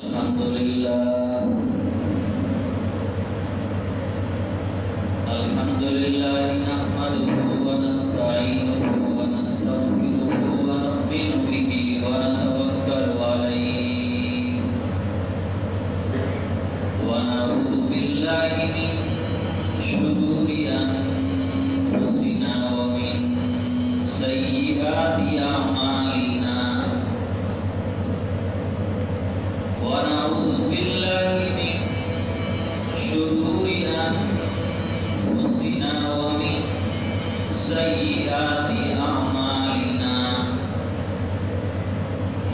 الحمد لله نحمده ونستعينه ونستغفره ونؤمن به ونتوكل عليه ونعوذ بالله من شرور أنفسنا ومن سيئات أعمالنا ونعوذ بالله من شرور أنفسنا ومن سيئات أعمالنا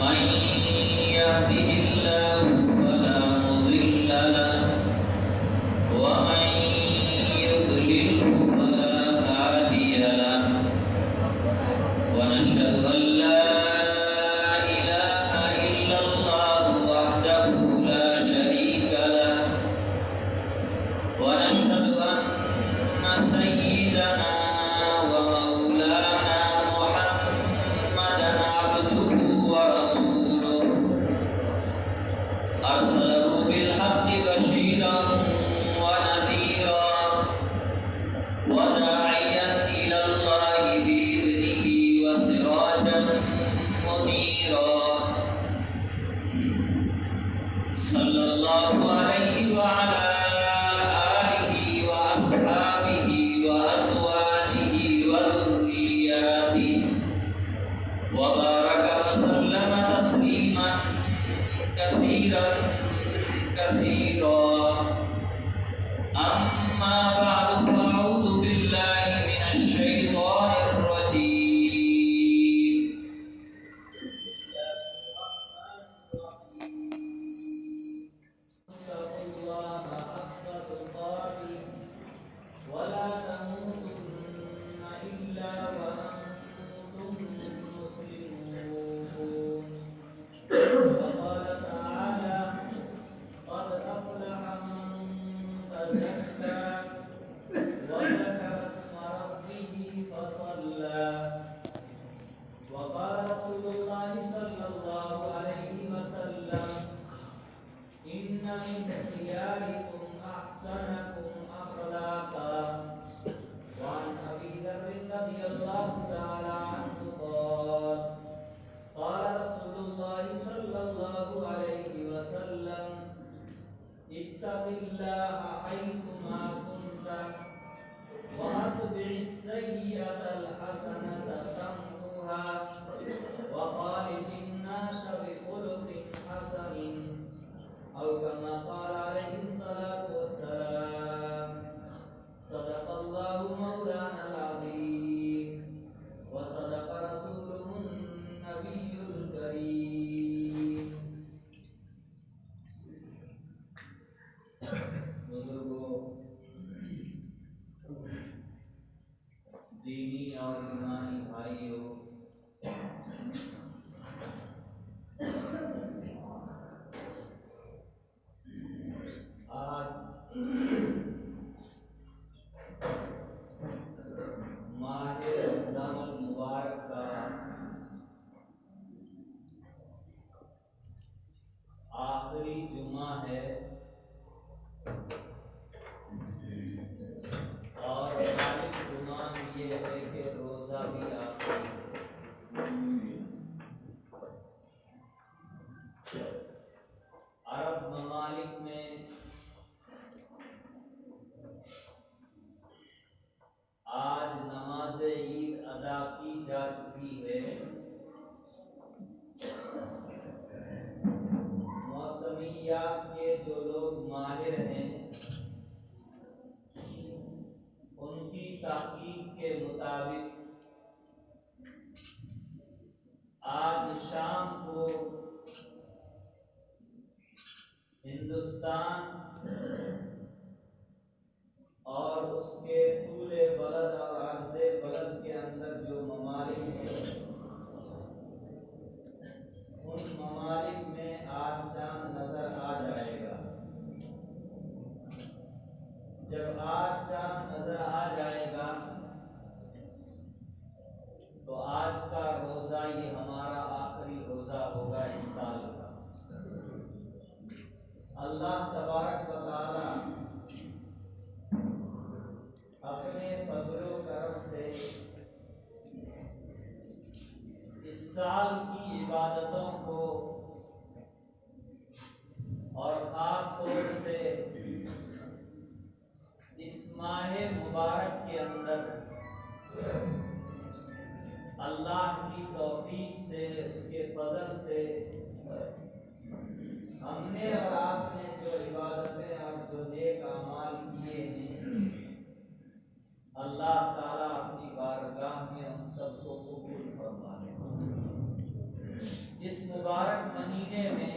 من يهده الله فلا مضل له ومن يضلله فلا هادي له ونشهد أن لا إله إلا الله وحده لا شريك له ونشهد أن سيدنا ومولانا محمدا عبده ورسوله أرسله بالحق بشيرا ونذيرا وداعيا إلى الله بإذنه وسراجا منيرا صلى الله عليه وعلى آله وأصحابه وأزواجه وذرياته وبارك وسلم تسليما كثيرا كثيرا أما بعد فأعوذ بالله من الشيطان الرجيم اتقوا الله حق تقاته ولا تموتن إلا وأنتم مسلمون وقال تعالى قد أفلح من تزكى وذكر اسم ربه فصلى وقال رسول الله صلى الله عليه وسلم إن من خياركم أحسنكم أخلاقا وعن أبي ذر رضي الله تعالى عنه قال قال رسول الله صلى الله عليه وسلم اتق الله حيثما كنت وأتبع السيئة الحسنة تمحها وخالق الناس بخلق حسن أو كما قال عليه الصلاة والسلام صدق الله مولانا العظيم وصدق رسوله النبي الكريم بزرگوں، دینی اور ایمانی بھائیوں، آج ماہ رمضان المبارک کا آخری جمعہ ہے اور خالص گمان یہ ہے کہ روزہ بھی آخری عرب ممالک میں آج نماز عید ادا کی جا چکی ہے۔ موسمیات کے جو لوگ ماہر ہیں ان کی تحقیق کے مطابق آج شام کو ہندوستان اور اس کے طول بلد اور عرض بلد کے اندر جو ممالک ہیں ان ممالک میں آج چاند نظر آ جائے گا۔ جب آج چاند نظر آ جائے گا تو آج کا روزہ یہ ہمارا آخری روزہ ہوگا اس سال کا۔ اللہ تبارک و تعالی اپنے فضل و کرم سے اس سال کی عبادتوں کو اور خاص طور سے اس ماہ مبارک کے اندر اللہ کی توفیق سے، اس کے فضل سے ہم نے اور آپ نے جو عبادتیں اور جو نیک اعمال کیے ہیں، اللہ تعالیٰ اپنی بارگاہ میں ہم سب کو قبول فرما لے۔ اس مبارک مہینے میں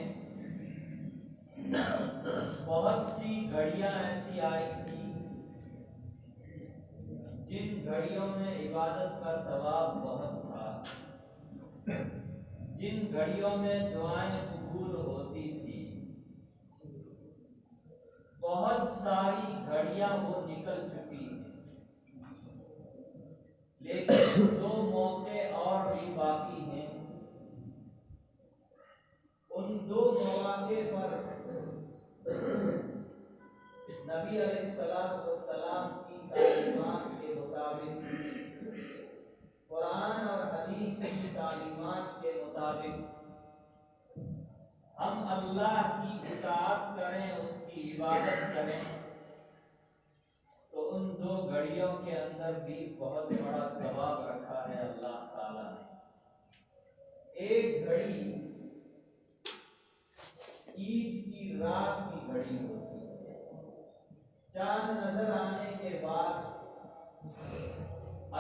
بہت سی گھڑیاں ایسی آئی تھی جن گھڑیوں میں عبادت کا ثواب بہت تھا، جن گھڑیوں میں دعائیں قبول ہوتی تھی، بہت ساری گھڑیاں وہ نکل چکی ہیں، لیکن دو موقع اور بھی باقی ہیں۔ ان دو مواقع پر نبی علیہ السلام کی تعلیمات کے مطابق، قرآن اور حدیث کی تعلیمات کے مطابق ہم اللہ کی اطاعت کریں، اس کی عبادت کریں، تو ان دو گھڑیوں کے اندر بھی بہت بڑا ثواب رکھا ہے اللہ تعالیٰ نے۔ ایک گھڑی عید کی رات کی گھڑی ہوتی ہے، چاند نظر آنے کے بعد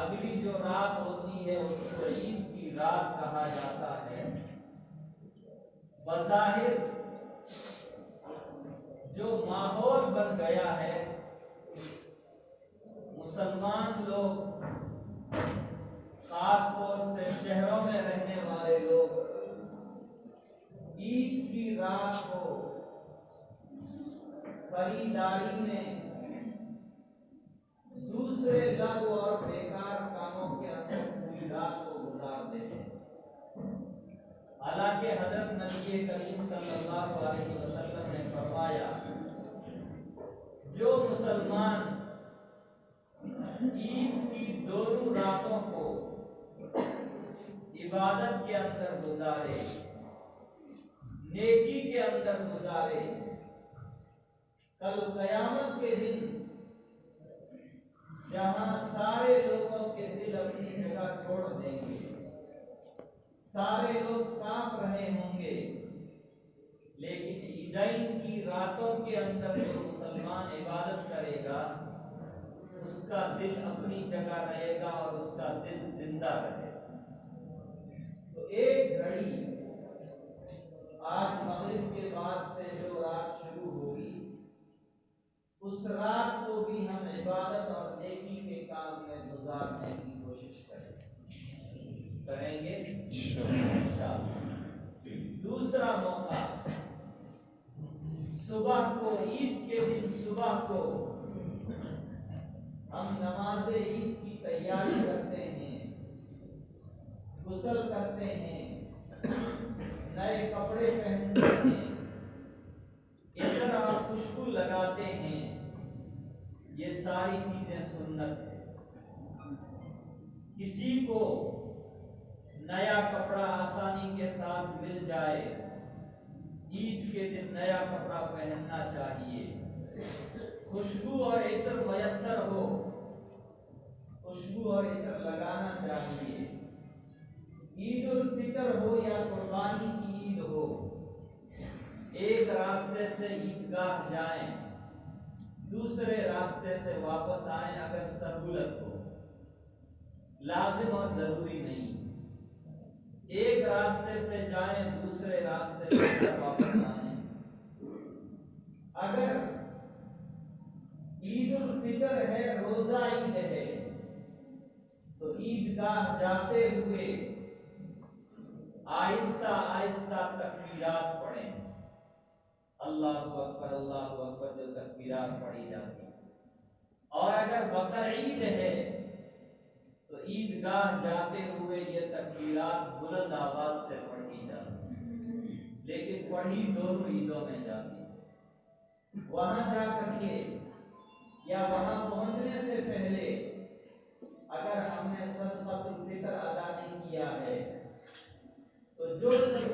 اگلی جو رات ہوتی ہے اس کو عید کی رات کہا جاتا ہے۔ بظاہر جو ماحول بن گیا ہے، مسلمان لوگ خاص طور سے شہروں میں رہنے والے لوگ عید کی رات کو خریداری میں، دوسرے لغو اور بیکار کاموں کے اندر پوری رات کو گزار دیتے ہیں۔ حالانکہ حضرت نبی کریم صلی اللہ علیہ وسلم نے فرمایا، جو مسلمان عید کی دونوں راتوں کو عبادت کے اندر گزارے، نیکی کے اندر گزارے، کل قیامت کے دن جہاں سارے لوگوں کے دل اپنی جگہ چھوڑ دیں گے، سارے لوگ کانپ رہے ہوں گے، لیکن عیدین کی راتوں کے اندر جو مسلمان عبادت کرے گا اس کا دل اپنی جگہ رہے گا اور اس کا دل زندہ رہے گا۔ تو ایک گھڑی آج مغرب کے بعد سے جو رات شروع ہوگی، اس رات کو بھی ہم عبادت اور نیکی کے کام میں گزارنے کی کوشش کریں گے انشاءاللہ۔ دوسرا موقع، صبح کو، عید کے دن صبح کو ہم نماز عید کی تیاری کرتے ہیں، غسل کرتے ہیں، نئے کپڑے پہنتے ہیں، عطر اور خوشبو لگاتے ہیں، یہ ساری چیزیں سنت ہے۔ کسی کو نیا کپڑا آسانی کے ساتھ مل جائے، عید کے دن نیا کپڑا پہننا چاہیے، خوشبو اور عطر میسر ہو، خوشبو اور عطر لگانا چاہیے۔ عید الفطر ہو یا قربانی کی عید ہو، ایک راستے سے عیدگاہ جائیں، دوسرے راستے سے واپس آئیں اگر سہولت ہو، لازم اور ضروری نہیں۔ ایک راستے سے جائیں، دوسرے راستے سے واپس آئیں۔ اگر عید الفطر ہے، روزہ عید ہے، تو عیدگاہ جاتے ہوئے آہستہ آہستہ تکبیرات پڑھیں، اللہ اکبر اللہ اکبر جو تکبیرات پڑھی جاتی ہیں۔ اور اگر بقرعید ہے تو عیدگاہ جاتے ہوئے یہ تکبیرات بلند آواز سے پڑھی جاتی ہیں، لیکن پڑھی دونوں عیدوں میں جاتی ہے۔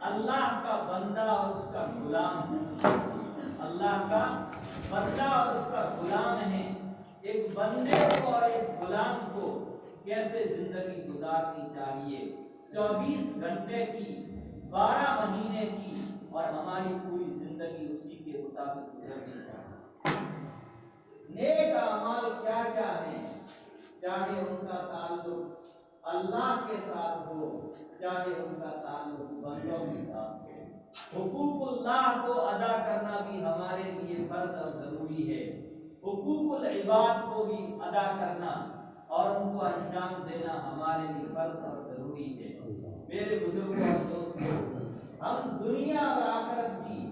اللہ کا بندہ اور اس کا غلام ہے، اللہ کا بندہ اور اس کا غلام ہے۔ ایک بندے کو اور ایک غلام کو کیسے زندگی گزارنی چاہیے، 24 گھنٹے کی، 12 مہینے کی، اور ہماری پوری زندگی اسی کے مطابق گزرنی چاہیے۔ نیک اعمال کیا کیا ہیں، چاہے ان کا تعلق اللہ کے ساتھ ہو، چاہے ان کا تعلق بندوں کے ساتھ ہو۔ حقوق اللہ کو ادا کرنا بھی ہمارے لیے فرض اور ضروری ہے، حقوق العباد کو بھی ادا کرنا اور ان کو انجام دینا ہمارے لیے فرض اور ضروری ہے۔ میرے بزرگوں اور دوستوں، ہم دنیا اور آخرت کی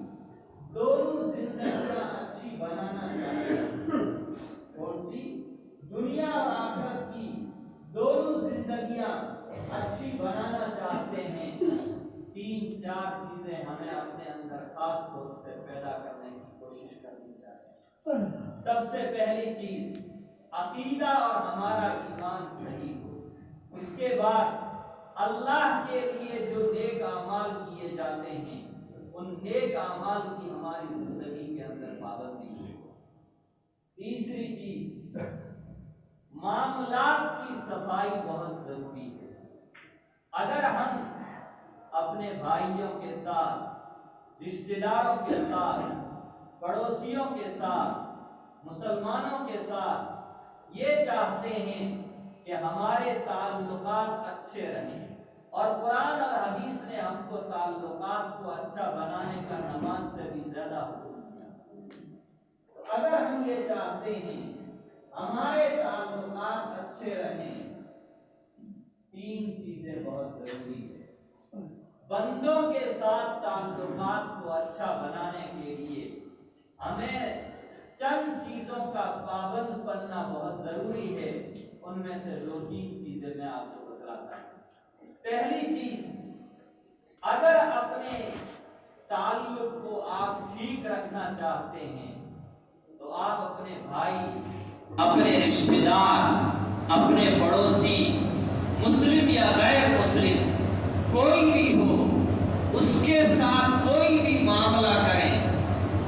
دونوں زندگیاں اچھی بنانا چاہتے ہیں۔ کون سی؟ دنیا اور آخرت کی دونوں زندگیاں اچھی بنانا چاہتے ہیں۔ 3-4 چیزیں ہمیں اپنے اندر خاص طور سے پیدا کرنے کی کوشش کرنی چاہیے۔ سب سے پہلی چیز عقیدہ اور ہمارا ایمان صحیح ہو۔ اس کے بعد اللہ کے لیے جو نیک اعمال کیے جاتے ہیں، ان نیک اعمال کی ہماری زندگی کے اندر پابندی ہے۔ تیسری چیز معاملات کی صفائی بہت ضروری ہے۔ اگر ہم اپنے بھائیوں کے ساتھ، رشتہ داروں کے ساتھ، پڑوسیوں کے ساتھ، مسلمانوں کے ساتھ یہ چاہتے ہیں کہ ہمارے تعلقات اچھے رہیں، اور قرآن اور حدیث نے ہم کو تعلقات کو اچھا بنانے کا نماز سے بھی زیادہ حکم دیا۔ اگر ہم یہ چاہتے ہیں ہمارے تعلقات اچھے رہیں، 3 چیزیں بہت ضروری ہیں۔ بندوں کے ساتھ تعلقات کو اچھا بنانے کے لیے ہمیں چند چیزوں کا پابند بننا بہت ضروری ہے۔ ان میں سے 2-3 چیزیں میں آپ کو بتلاتا ہوں۔ پہلی چیز، اگر اپنے تعلق کو آپ ٹھیک رکھنا چاہتے ہیں تو آپ اپنے بھائی، اپنے رشتہ دار، اپنے پڑوسی، مسلم یا غیر مسلم کوئی بھی ہو، اس کے ساتھ کوئی بھی معاملہ کریں،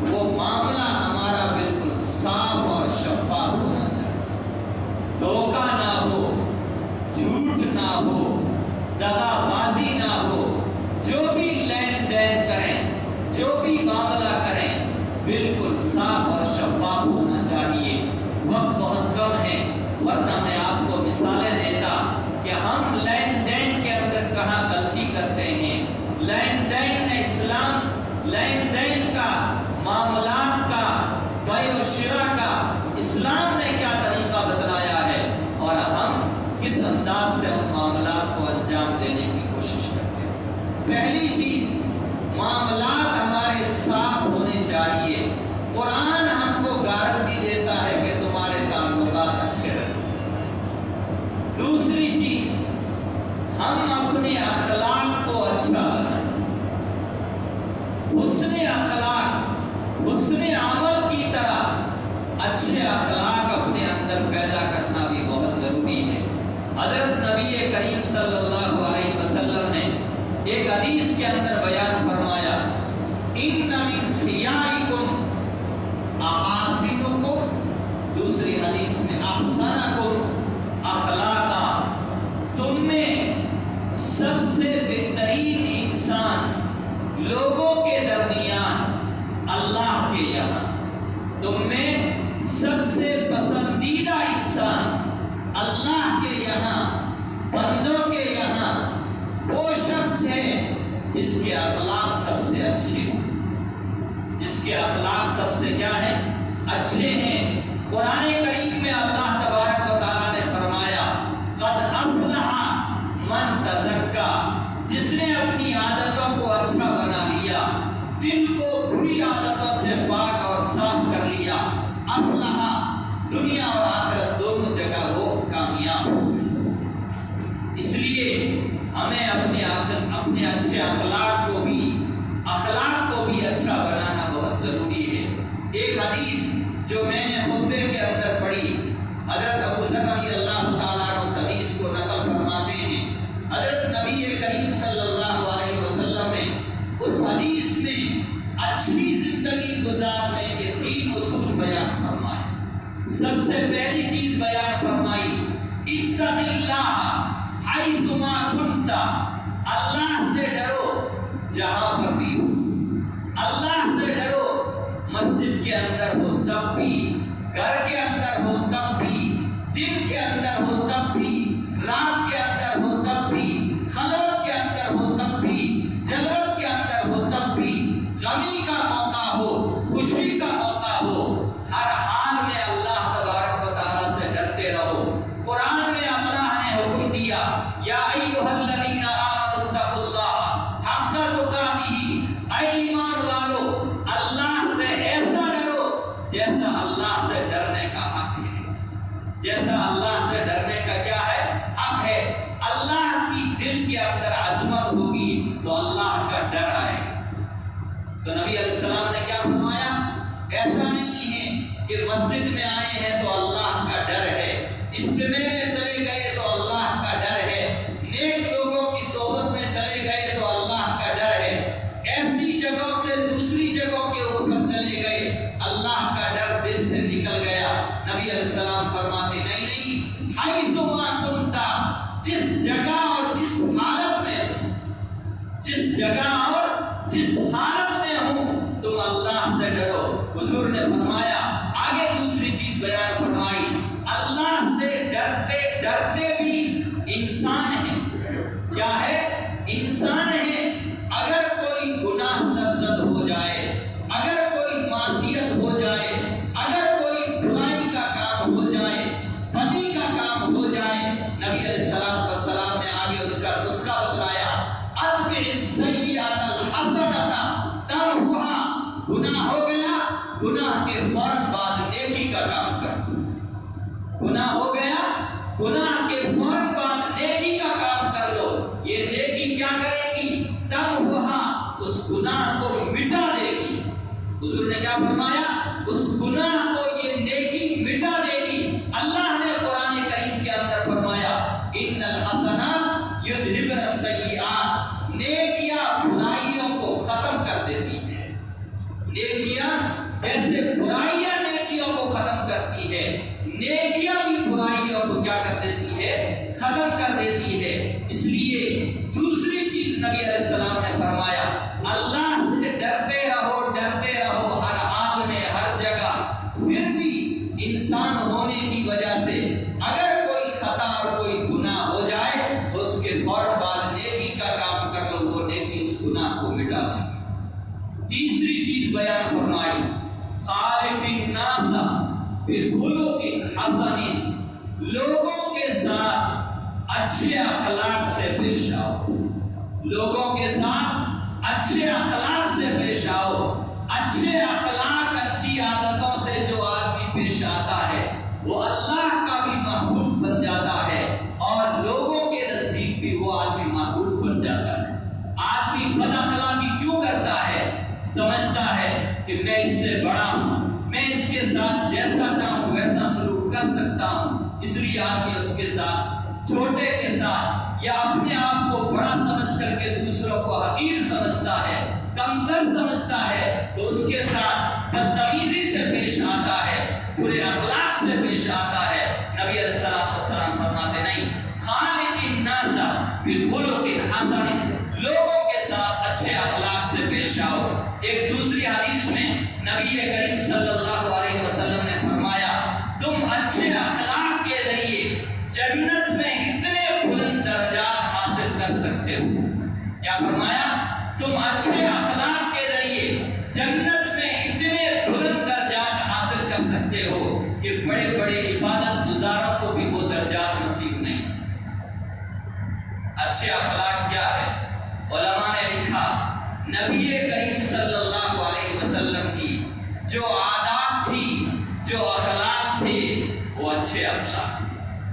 وہ معاملہ ہمارا بالکل صاف اور شفاف ہونا چاہیے۔ دھوکہ نہ ہو، جھوٹ نہ ہو، دغا بازی نہ ہو۔ جو بھی لین دین کریں، جو بھی معاملہ کریں، بالکل صاف اور شفاف ہونا چاہیے۔ وقت بہت کم ہے، ورنہ میں آپ کو مثالیں دیتا کہ ہم لین دین کے اندر کہاں غلطی کرتے ہیں۔ لین دین نے اسلام، لین دین کا، معاملات کا، بیع و شراء کا اسلام نے کیا طریقہ بتلایا ہے، اور ہم کس انداز سے ان معاملات کو انجام دینے کی کوشش کرتے ہیں۔ پہلی چیز، معاملات ہمارے صاف ہونے چاہیے۔ قرآن ہم کو گارنٹی دیتا ہے کہ تمہارے تعلقات اچھے رہیں۔ دوسری چیز، ہم اپنے اخلاق کو اچھا بنائیں۔ حسن اخلاق، حسن عمل کی طرح اچھے اخلاق اپنے اندر پیدا کرنا بھی بہت ضروری ہے۔ حضرت نبی کریم صلی اللہ علیہ وسلم نے ایک حدیث کے اندر بیان فرمایا، ان من خیارکم احاسنکم، دوسری حدیث میں احسنکم اخلاقا، تم میں سب سے بہترین انسان لوگوں کے درمیان اللہ کے یہاں، تم میں سب سے پسندیدہ انسان اللہ کے یہاں، بندوں کے یہاں وہ شخص ہے جس کے اخلاق سب سے اچھے ہیں، جس کے اخلاق سب سے کیا ہیں؟ اچھے ہیں۔ قرآن کریم میں اللہ تبارک و تعالیٰ نے فرمایا، قد افلح من تزکا، جس نے اپنی عادتوں کو اچھا بنا لیا، دل کو بری عادتوں سے پاک اور صاف کر لیا، افلح، دنیا اور آخرت دونوں جگہ وہ کامیاب ہو گئے۔ اس لیے ہمیں اپنے اچھے اخلاق کو بھی اچھا بنانا بہت ضروری ہے۔ ایک حدیث جو میں نے خطبے کے اندر پڑھی، حضرت ابو ذر رضی اللہ تعالیٰ عنہ اس حدیث کو نقل فرماتے ہیں، حضرت نبی کریم صلی اللہ علیہ وسلم نے سب سے پہلی چیز بیان فرمائی اتق اللہ حیث ما کنت، اللہ سے ڈرو جہاں پر بھی ہو، اللہ سے ڈرو، مسجد کے اندر ہو تب بھی، گھر کے اندر ہو تب بھی، دن کے اندر ہو تب بھی، رات کے اندر ہو تب بھی، خلوت کے اندر ہو تب بھی، جلوت کے اندر ہو تب بھی، غمی کا موقع ہو، خوشی کا موقع ہو، ہر حال میں اللہ تبارک و تعالیٰ سے ڈرتے رہو۔ قرآن میں اللہ نے حکم دیا یا ایھا الذین آمنوا اتقوا اللہ حق تقاتہ، اے ایمان والو اللہ سے ایسا ڈرو جیسا اللہ سے ڈرنے کا حق ہے، جیسا اللہ سے ڈرنے کا کیا ہے؟ حق ہے۔ اللہ کی دل کے اندر عظمت ہوگی تو اللہ کا ڈر آئے گا۔ تو نبی علیہ السلام نے کیا فرمایا؟ ایسا نہیں ہے کہ مسجد میں آئے ہیں تو اللہ کا ڈر ہے، اجتماع میں چلے گئے تو اللہ کا ڈر ہے، نیک لوگوں کی صحبت میں چلے گئے تو اللہ کا ڈر ہے، ایسی جگہوں سے دوسری جگہوں کے اوپر چلے گئے اللہ کا ڈر دل سے نکل گیا۔ نبی علیہ السلام فرماتے نہیں، حیث ما کنت، جس جگہ اور جس حالت میں ہوں، جس جگہ اور جس حالت میں ہوں تم اللہ سے ڈرو۔ حضور نے فرمایا، آگے دوسری چیز بیان فرمائی، اللہ سے ڈرتے ڈرتے بھی انسان ہے۔ کیا ہے؟ انسان ہے۔ اگر کوئی گناہ سرزد ہو جائے، اگر کوئی معصیت ہو جائے، اگر کوئی برائی کا کام ہو جائے، بدی کا کام ہو جائے، نبی علیہ السلام نے آگے اس کا نسخہ بتلایا، اتبع السیئۃ الحسنۃ تمحوھا، گناہ ہو گیا، گناہ کے فوراً بعد نیکی کا کام کر دو۔ گناہ ہو گیا، گناہ کے فوراً بعد نیکی کا کام کر لو۔ یہ نیکی کیا کرے گی؟ تمحوھا، اس گناہ کو مٹا دے گی۔ حضور نے کیا فرمایا؟ اس گناہ کو یہ نیکی مٹا دے گی۔ اللہ نے قرآن کریم کے اندر فرمایا، ان الحسنات یذھبن السیئات، نیکیاں برائیوں کو ختم کر دیتی ہیں۔ نیکیاں جیسے برائیاں نیکیوں کو ختم کرتی ہے، نیکیاں بھی برائیوں کو کیا کر دیتی ہے؟ ختم کر دیتی ہے۔ اس لیے دوسری چیز نبی علیہ السلام نے فرمایا، اللہ سے ڈرتے رہو ہر حال میں، ہر جگہ۔ پھر بھی انسان ہونے کی وجہ سے اگر کوئی خطا اور کوئی گناہ ہو جائے تو اس کے فوراً بعد نیکی کا کام کر لو، وہ نیکی اس گناہ کو مٹا دے گی۔ تیسری چیز بیان فرمائی، خالق الناس بخلق حسن، لوگوں کے ساتھ اچھے اخلاق سے پیش آؤ، لوگوں کے ساتھ اچھے اخلاق سے پیش آؤ۔ اچھے اخلاق، اچھی عادتوں سے جو آدمی پیش آتا ہے وہ اللہ کا بھی محبوب بن جاتا ہے اور لوگوں کے نزدیک بھی وہ آدمی محبوب بن جاتا ہے۔ آدمی بد اخلاقی کیوں کرتا ہے؟ سمجھتا ہے کہ میں اس سے بڑا ہوں، میں اس کے ساتھ جیسا چاہوں ویسا سلوک کر سکتا ہوں، اس لیے آدمی اس کے ساتھ، چھوٹے کے ساتھ، یا اپنے آپ کو بڑا سمجھ کر کے دوسروں کو حقیر سمجھتا ہے، کمتر سمجھتا ہے، تو اس کے ساتھ بدتمیزی سے پیش آتا ہے، برے اخلاق سے پیش آتا ہے۔ نبی علیہ السلام فرماتے نہیں، خالق الناس بخلق حسن، لوگوں کے ساتھ اچھے اخلاق سے پیش آؤ۔ ایک دوسری حدیث میں نبی کریم صلی اللہ علیہ وسلم نے فرمایا، تم اچھے اخلاق کے ذریعے جنت میں اتنے بلند درجات حاصل کر سکتے ہو۔ کیا فرمایا؟ تم اچھے اخلاق کے ذریعے جنت میں اتنے بلند درجات حاصل کر سکتے ہو کہ بڑے بڑے عبادت گزاروں کو بھی وہ درجات نصیب نہیں۔ اچھے اخلاق کیا ہے؟ علماء نے لکھا، نبی کریم صلی اللہ علیہ وسلم کی جو عادات تھی، جو اخلاق تھے، وہ اچھے اخلاق تھے۔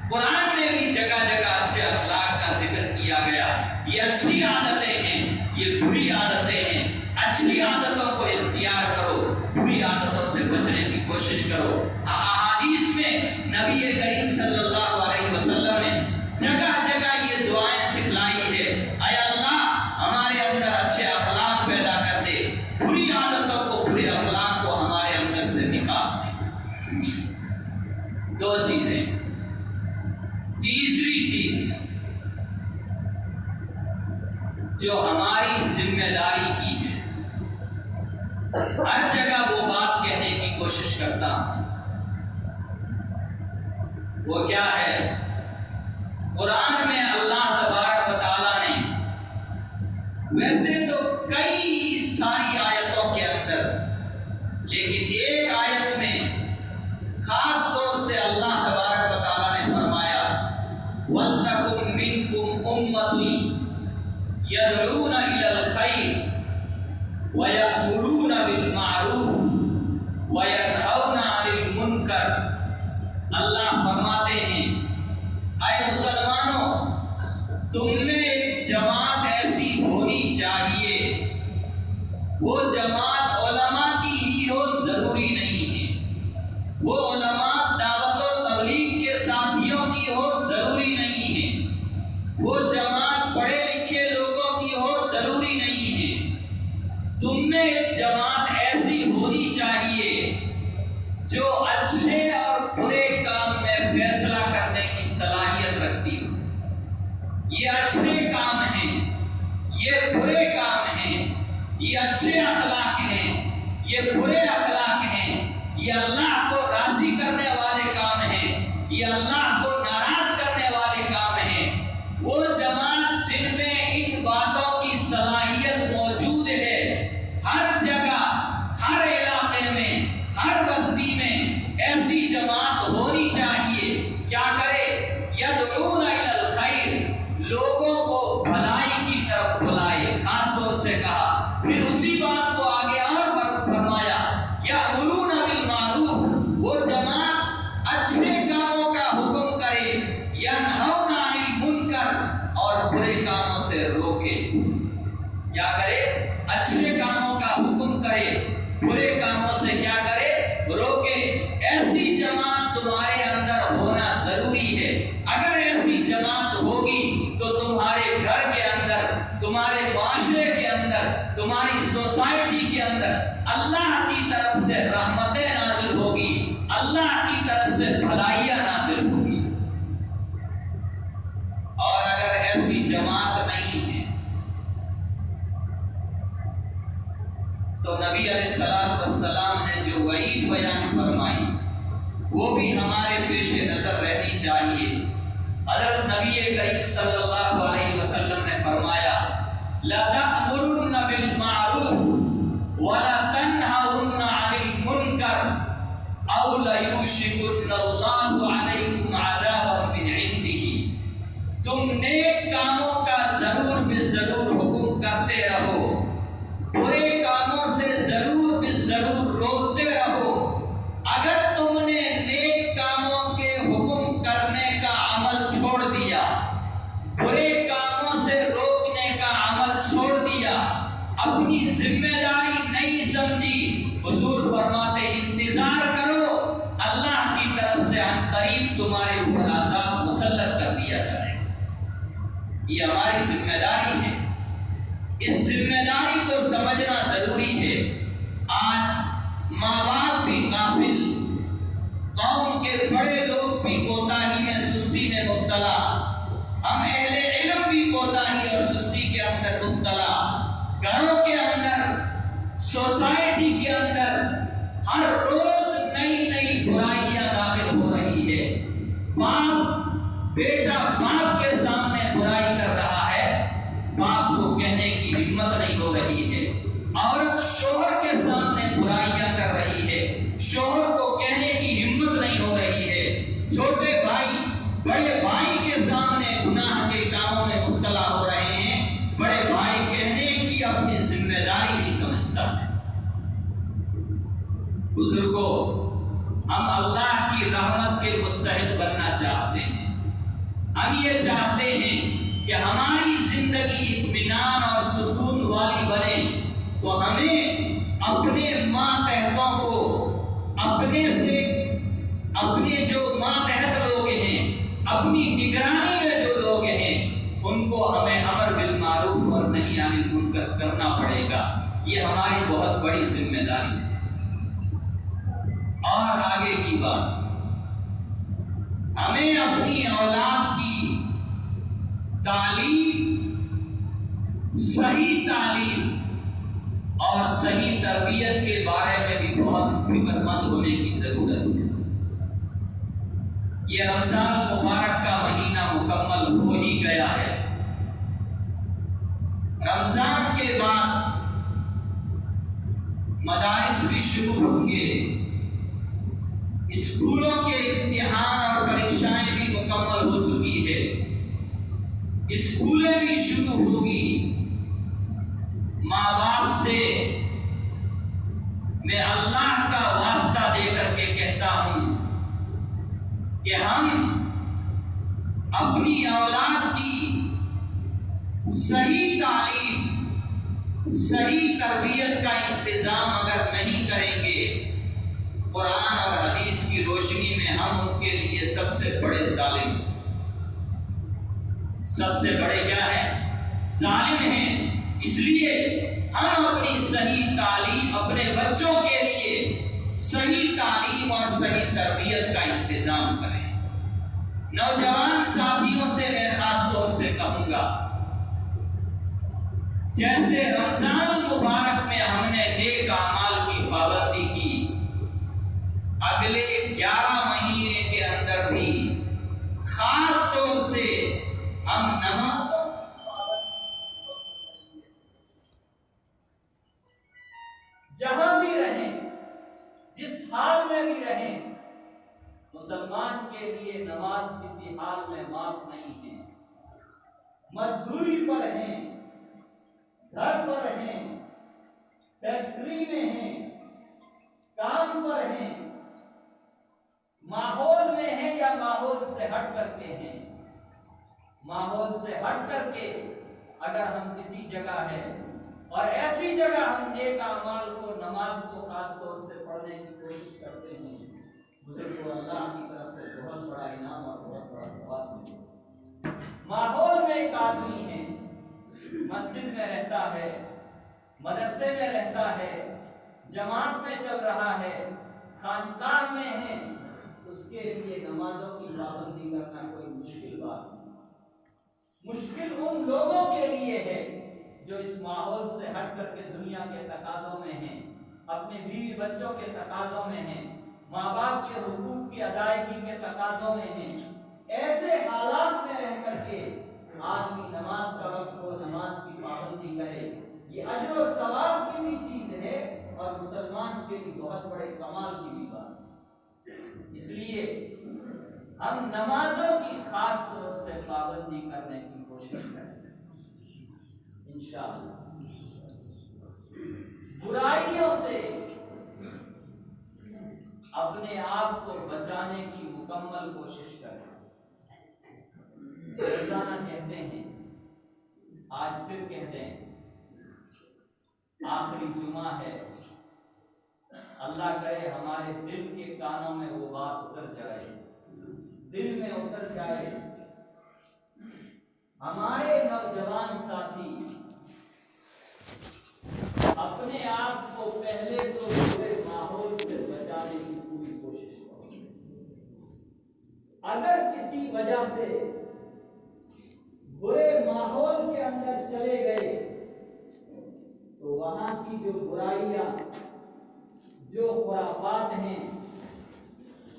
قرآن میں بھی جگہ جگہ اچھے اخلاق کا ذکر کیا گیا۔ یہ اچھی عادتیں ہیں، یہ بری عادتیں ہیں۔ اچھی عادتوں کو اختیار کرو، بری عادتوں سے بچنے کی کوشش کرو۔ احادیث میں نبی کریم صلی اللہ علیہ وسلم نے جگہ جگہ یہ دعائیں سکھلائی ہے، اے اللہ ہمارے اندر اچھے اخلاق پیدا کر دے، بری عادتوں کو، برے اخلاق کو ہمارے اندر سے نکال۔ کوشش کرتا ہوں، وہ کیا ہے؟ قرآن میں اللہ تبارک و تعالیٰ نے ویسے تو کئی ساری آیتوں کے اندر، لیکن ایک آیت میں خاص طور سے اللہ تبارک و تعالیٰ نے فرمایا وَلْتَكُن مِّنكُمْ أُمَّةٌ يَدْعُونَ إِلَى الْخَيْرِ وَيَأْمُرُونَ بِالْمَعْرُوفِ وَيَنْهَوْنَ عَنِ الْمُنكَرِ۔ اللہ فرماتے ہیں اے مسلمانوں، تم میں ایک جماعت ایسی ہونی چاہیے، وہ جماعت علماء کی ہی ہو ضروری نہیں ہے، وہ علماء دعوت و تبلیغ کے ساتھیوں کی ہو ضروری نہیں ہے، وہ جماعت پڑھے لکھے لوگوں کی ہو ضروری نہیں ہے۔ تم میں ایک جماعت ایسی ہونی چاہیے جو اچھے اور برے کام میں فیصلہ کرنے کی صلاحیت رکھتی ہو۔ یہ اچھے کام ہیں، یہ برے کام ہیں، یہ اچھے اخلاق ہیں، یہ برے اخلاق ہیں، یہ اللہ کو راضی کرنے والے کام ہیں، یہ اللہ کو ناراض کرنے والے کام ہیں۔ وہ جماعت جن میں ان باتوں کی صلاحیت موجود ہے، ہر جگہ، ہر علاقے میں، ہر بستی میں ایسی جماعت ہونی چاہیے۔ کیا کرے؟ یدعون الی الخیر، لوگوں کو بھلائی کی طرف بلائے۔ خاص طور سے کہا، پھر اسی بات کو آگے اور فرمایا یأمرون بالمعروف، وہ جماعت اچھے کاموں کا حکم کرے، ینہون عن المنکر، اور برے کاموں سے روکے۔ کیا کرے؟ اچھے کاموں کا حکم کرے، برے کاموں سے کیا کرے؟ روکے۔ ایسی جماعت تمہارے اندر ہونا ضروری ہے۔ اگر ایسی جماعت ہوگی تو تمہارے گھر کے اندر، تمہارے معاشرے کے اندر، تمہاری سوسائٹی کے اندر اللہ کی طرف سے رحمتیں نازل ہوگی، اللہ کی طرف سے بھلائیاں نازل ہوگی۔ اور اگر ایسی جماعت نہیں ہے تو نبی علیہ الصلوۃ والسلام نے جو وعید بیان فرمائی وہ بھی ہمارے پیش نظر رہنی چاہیے۔ حضرت نبی کریم صلی اللہ علیہ وسلم نے فرمایا لَتَأْمُرُنَّ بِالْمَعْرُوفِ وَلَتَنْهَوْنَ عَنِ الْمُنكَرِ أَوْ لَيُوشِكُنَّ اللَّهُ عَلَيْكُمْ عَذَابًا مِّنْ عِندِهِ۔ تم نیک کاموں کا ضرور بضرور حکم کرتے رہو، برے کاموں سے ضرور بضرور روکتے رہو۔ اگر تم نے نیک کاموں کے حکم کرنے کا عمل چھوڑ دیا، برے کاموں سے روکنے کا عمل چھوڑ دیا، اپنی ذمہ داری نہیں سمجھی، حضور فرماتے انتظار کرو، اللہ کی طرف سے عنقریب تمہارے اوپر عذاب مسلط کر دیا جائے گا۔ یہ ہماری ذمہ داری ہے، اس ذمہ داری کو سمجھنا ضروری ہے۔ آج ماں باپ بھی غافل، قوم کے بڑے لوگ بھی کوتاہی میں، سستی میں مبتلا، ہم اہل علم بھی کوتاہی اور سستی کے اندر مبتلا، گھروں کے اندر، سوسائٹی کے اندر ہر روز نئی نئی برائیاں داخل ہو رہی ہے۔ باپ، بیٹا باپ کے سامنے برائی کر رہا ہے، باپ کو کہنے کی ہمت نہیں ہو رہی ہے۔ عورت شوہر کے سامنے برائیاں کر رہی ہے، شوہر کو کہنے کی ہمت نہیں ہو رہی ہے۔ چھوٹے بھائی بڑے بھائی کے سامنے گناہ کے کاموں میں مبتلا ہو رہے ہیں، بڑے بھائی کہنے کی اپنی ذمہ داری نہیں سمجھتا۔ بزرگوں، ہم اللہ کی رحمت کے مستحق بننا چاہتے ہیں، ہم یہ چاہتے ہیں کہ ہماری زندگی اطمینان اور سکون والی بنے، تو ہمیں اپنے ماتحتوں کو، اپنے جو ماتحت لوگ ہیں، اپنی نگرانی میں جو لوگ ہیں، ان کو ہمیں امر بالمعروف اور نہی عن المنکر کرنا پڑے گا۔ یہ ہماری بہت بڑی ذمہ داری ہے۔ اور آگے کی بات، ہمیں اپنی اولاد کی تعلیم، صحیح تعلیم اور صحیح تربیت کے بارے میں بھی بہت فکر مند ہونے یہ رمضان المبارک کا مہینہ مکمل ہو ہی گیا ہے۔ رمضان کے بعد مدارس بھی شروع ہوں گے، اسکولوں کے امتحان اور پریکشائیں بھی مکمل ہو چکی ہے، اسکولیں بھی شروع ہوگی۔ ماں باپ سے میں اللہ کا واسطہ دے کر کے کہتا ہوں کہ ہم اپنی اولاد کی صحیح تعلیم، صحیح تربیت کا انتظام اگر نہیں کریں گے، قرآن اور حدیث کی روشنی میں ہم ان کے لیے سب سے بڑے ظالم، سب سے بڑے کیا ہیں؟ ظالم ہیں۔ اس لیے ہم اپنی صحیح تعلیم، اپنے بچوں کے لیے صحیح تعلیم اور صحیح تربیت کا انتظام کریں۔ نوجوان ساتھیوں سے میں خاص طور سے کہوں گا، جیسے رمضان المبارک میں ہم نے نیک اعمال کی پابندی کی، اگلے 11 مہینے کے اندر بھی خاص طور سے ہم نماز جہاں بھی رہیں، جس حال میں بھی رہیں، مسلمان کے لیے نماز کسی حال میں معاف نہیں ہے۔ مزدوری پر ہیں، گھر پر ہیں، فیکٹری میں ہیں، کام پر ہیں، ماحول میں ہیں یا ماحول سے ہٹ کر کے ہیں۔ ماحول سے ہٹ کر کے اگر ہم کسی جگہ ہے اور ایسی جگہ ہم نیک اعمال کو، نماز کو خاص طور سے پڑھنے کی کوشش کرتے ہیں، مجھے تو اللہ کی طرف سے بہت بڑا انعام اور بہت بڑا ثواب ملے۔ ماحول میں ایک آدمی ہے، مسجد میں رہتا ہے، مدرسے میں رہتا ہے، جماعت میں چل رہا ہے، خانقاہ میں ہے، اس کے لیے نمازوں کی پابندی کرنا کوئی مشکل بات نہیں۔ مشکل ان لوگوں کے لیے ہے جو اس ماحول سے ہٹ کر کے دنیا کے تقاضوں میں ہیں، اپنے بیوی بچوں کے تقاضوں میں ہیں، ماں باپ کے حقوق کی ادائیگی کے تقاضوں میں ہیں۔ ایسے حالات میں رہ کر کے آدمی نماز کا وقت ہو، نماز کی پابندی کرے، یہ اجر و ثواب کی بھی چیز ہے اور مسلمان کے لیے بہت بڑے کمال کی بھی بات ہے۔ اس لیے ہم نمازوں کی خاص طور سے پابندی کرنے کی کوشش کریں انشاءاللہ۔ برائیوں سے اپنے آپ کو بچانے کی مکمل کوشش کریں۔ روزانہ کہتے ہیں، آج پھر کہتے ہیں، آخری جمعہ ہے، اللہ کرے ہمارے دل کے کانوں میں وہ بات اتر جائے، دل میں اتر جائے۔ ہمارے نوجوان ساتھی اپنے آپ کو پہلے تو برے ماحول سے بچانے کی پوری کوشش کریں۔ اگر کسی وجہ سے برے ماحول کے اندر چلے گئے تو وہاں کی جو برائیاں، جو خرافات ہیں،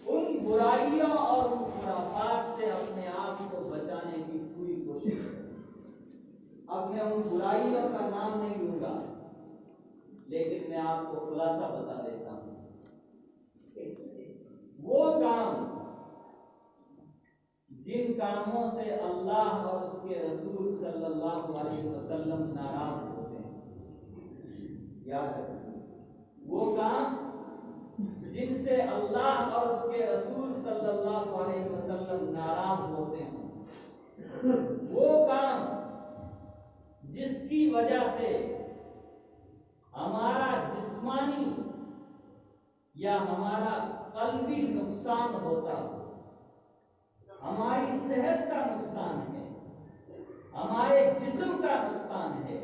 ان برائیوں اور ان خرافات سے اپنے آپ کو بچانے کی پوری کوشش کریں۔ اب میں ان برائیوں کا نام نہیں لوں گا، لیکن میں آپ کو خلاصہ بتا دیتا ہوں۔ وہ کام جن کاموں سے اللہ اور اس کے رسول صلی اللہ علیہ وسلم ناراض ہوتے ہیں، یاد رکھیں، وہ کام جن سے اللہ اور اس کے رسول صلی اللہ علیہ وسلم ناراض ہوتے ہیں، وہ کام جس کی وجہ سے ہمارا جسمانی یا ہمارا قلبی نقصان ہوتا ہو، ہماری صحت کا نقصان ہے، ہمارے جسم کا نقصان ہے،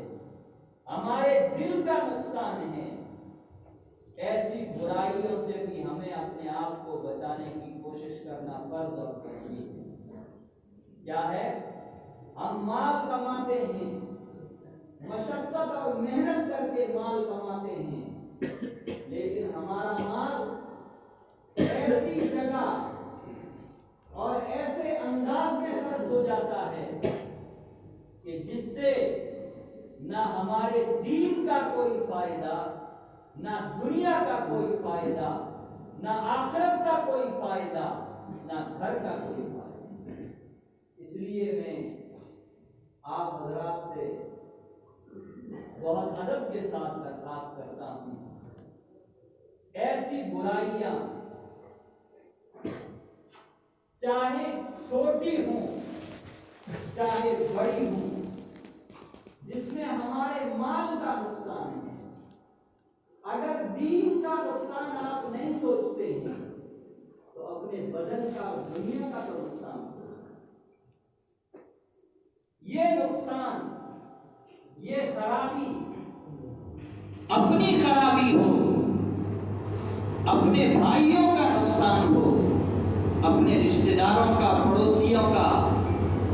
ہمارے دل کا نقصان ہے، ایسی برائیوں سے بھی ہمیں اپنے آپ کو بچانے کی کوشش کرنا فرض اور ضروری ہے۔ کیا ہے؟ ہم مال کماتے ہیں، مشقت اور محنت کر کے مال کماتے ہیں، لیکن ہمارا مال ایسی جگہ اور جاتا ہے کہ جس سے نہ ہمارے دین کا کوئی فائدہ، نہ دنیا کا کوئی فائدہ، نہ آخرت کا کوئی فائدہ، نہ گھر کا کوئی فائدہ۔ اس لیے میں آپ حضرات سے بہت ادب کے ساتھ درخواست کرتا ہوں، ایسی برائیاں چاہے چھوٹی ہوں چاہے بڑی ہوں، جس میں ہمارے مال کا نقصان ہے، اگر دین کا نقصان آپ نہیں سوچتے ہیں تو اپنے بدن کا اور دنیا کا تو نقصان سوچیں۔ یہ نقصان، یہ خرابی، اپنی خرابی ہو، اپنے بھائیوں کا نقصان ہو، اپنے رشتہ داروں کا، پڑوسیوں کا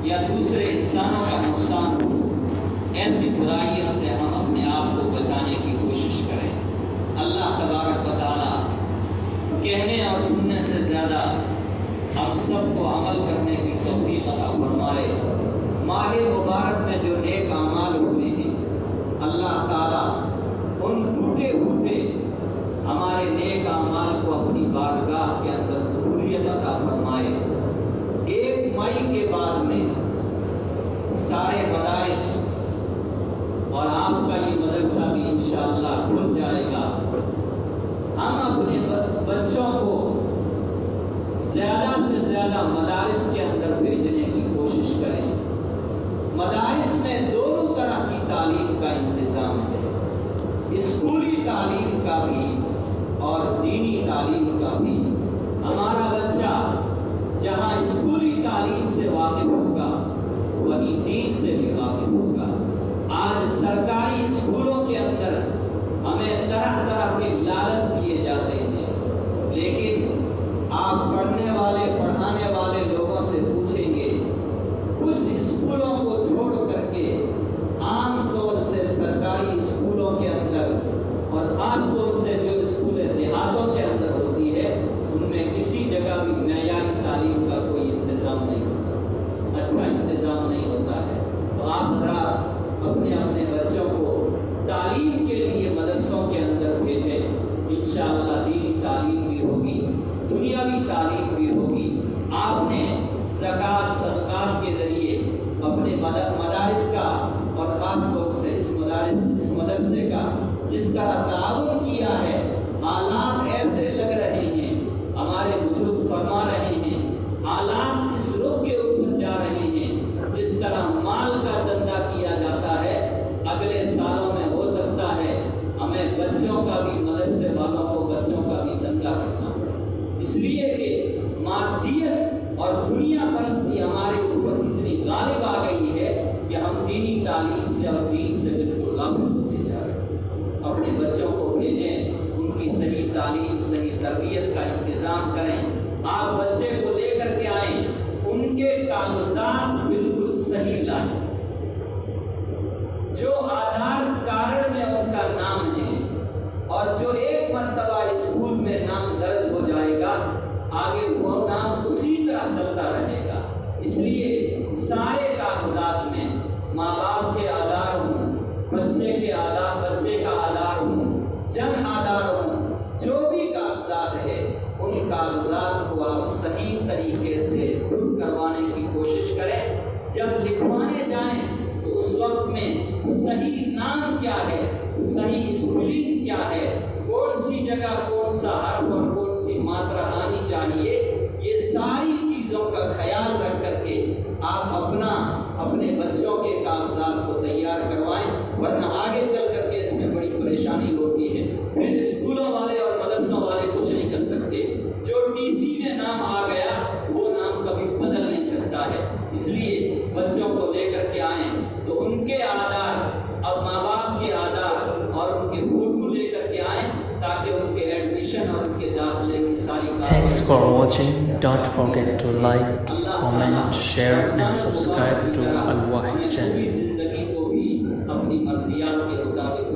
یا دوسرے انسانوں کا نقصان ہو، ایسی برائیوں سے ہم اپنے آپ کو بچانے کی کوشش کریں۔ اللہ تبارک و تعالی کہنے اور سننے سے زیادہ ہم سب کو عمل کرنے کی توفیق عطا فرمائے۔ ماہ مبارک میں جو نیک اعمال ہوئے ہیں، اللہ تعالیٰ ان ٹوٹے پھوٹے ہمارے نیک اعمال کو اپنی بارگاہ کے اندر قبولیت عطا فرمائے۔ 1 مئی کے بعد میں سارے مدارس اور آپ کا یہ مدرسہ بھی انشاءاللہ کھل جائے گا۔ ہم اپنے بچوں کو زیادہ سے زیادہ مدارس کے اندر بھیجنے کی کوشش کریں۔ مدارس میں دونوں طرح کی تعلیم کا انتظام ہے، اسکولی تعلیم کا بھی اور دینی تعلیم کا بھی۔ ہمارا بچہ جہاں اسکولی تعلیم سے واقف ہوگا وہیں دین سے بھی واقف ہوگا۔ آج سرکاری اسکولوں کے اندر ہمیں طرح طرح کے لالچ دیے جاتے ہیں، لیکن آپ پڑھنے والے پڑھانے والے لوگوں سے پوچھیں گے، کچھ اسکولوں کو چھوڑ کر کے عام طور سے سرکاری اسکولوں کے اندر اور خاص طور سے جو اسکولیں دیہاتوں کے اندر ہوتی ہے، ان میں کسی جگہ بھی معیاری تعلیم کا کوئی انتظام نہیں ہوتا، اچھا انتظام نہیں ہوتا ہے۔ تو آپ حضرات اپنے اپنے بچوں کو تعلیم کے لیے مدرسوں کے اندر بھیجیں، انشاءاللہ دینی تعلیم بھی ہوگی، دنیاوی تعلیم بھی ہوگی۔ آپ نے زکوٰۃ صدقات کے ذریعے اپنے مدارس کا اور خاص طور سے اس مدرسے کا جس طرح تعاون کیا ہے، حالات ایسے لگ رہے ہیں، ہمارے بزرگ فرما رہے ہیں، حالات اس رخ کے اوپر جا رہے ہیں، جس طرح مال کا چندہ کیا جاتا ہے، اگلے سالوں میں ہو سکتا ہے ہمیں بچوں کا بھی، مدرسے والوں کو بچوں کا بھی چندہ کرنا پڑے، اس لیے کہ مادیت اور دنیا پرستی ہمارے اوپر اتنی غالب آ گئی ہے کہ ہم دینی تعلیم سے اور دین سے بالکل غافل ہوتے جا رہے ہیں۔ اپنے بچوں کو بھیجیں، ان کی صحیح تعلیم، صحیح تربیت کا انتظام کریں۔ آپ بچے کو لے کر کے آئیں، ان کے کاغذات بالکل صحیح لائیں، جو آدھار کارڈ میں ان کا نام ہے اور جو ایک مرتبہ اسکول میں نام درج ہو جائے گا، آگے وہ نام اسی طرح چلتا رہے گا۔ اس لیے سارے کاغذات میں ماں باپ کے آدھار ہوں، بچے کا آدھار ہوں، جن آدھار ہوں، جو بھی کاغذات ہے، ان کاغذات کو آپ صحیح طریقے سے کروانے کی کوشش کریں۔ جب لکھوانے جائیں تو اس وقت میں صحیح نام کیا ہے، صحیح اسپیلنگ کیا ہے، کون سی جگہ کون سا حرف اور کون سی ماترا آنی چاہیے، یہ ساری چیزوں کا خیال رکھ کر کے آپ اپنے بچوں کے کاغذات کو تیار کروائیں، ورنہ آگے چل کر کے اس میں بڑی پریشانی ہوتی ہے۔ پھر اسکولوں والے اور مدرسوں والے کچھ نہیں کر سکتے، جو ٹی سی میں نام آ گیا وہ نام کبھی بدل نہیں سکتا ہے۔ اس لیے بچوں کو لے کر کے آئیں تو ان کے آدھار اور ماں باپ کے آدھار اور ان کے فوٹو لے کر کے آئیں، تاکہ ان کے ایڈمیشن اور ان کے داخلے کی ساری Thanks for watching. Don't forget to like, comment, share and subscribe to Al Wahid channel. زندگی کو بھی اپنی مرضیات کے مطابق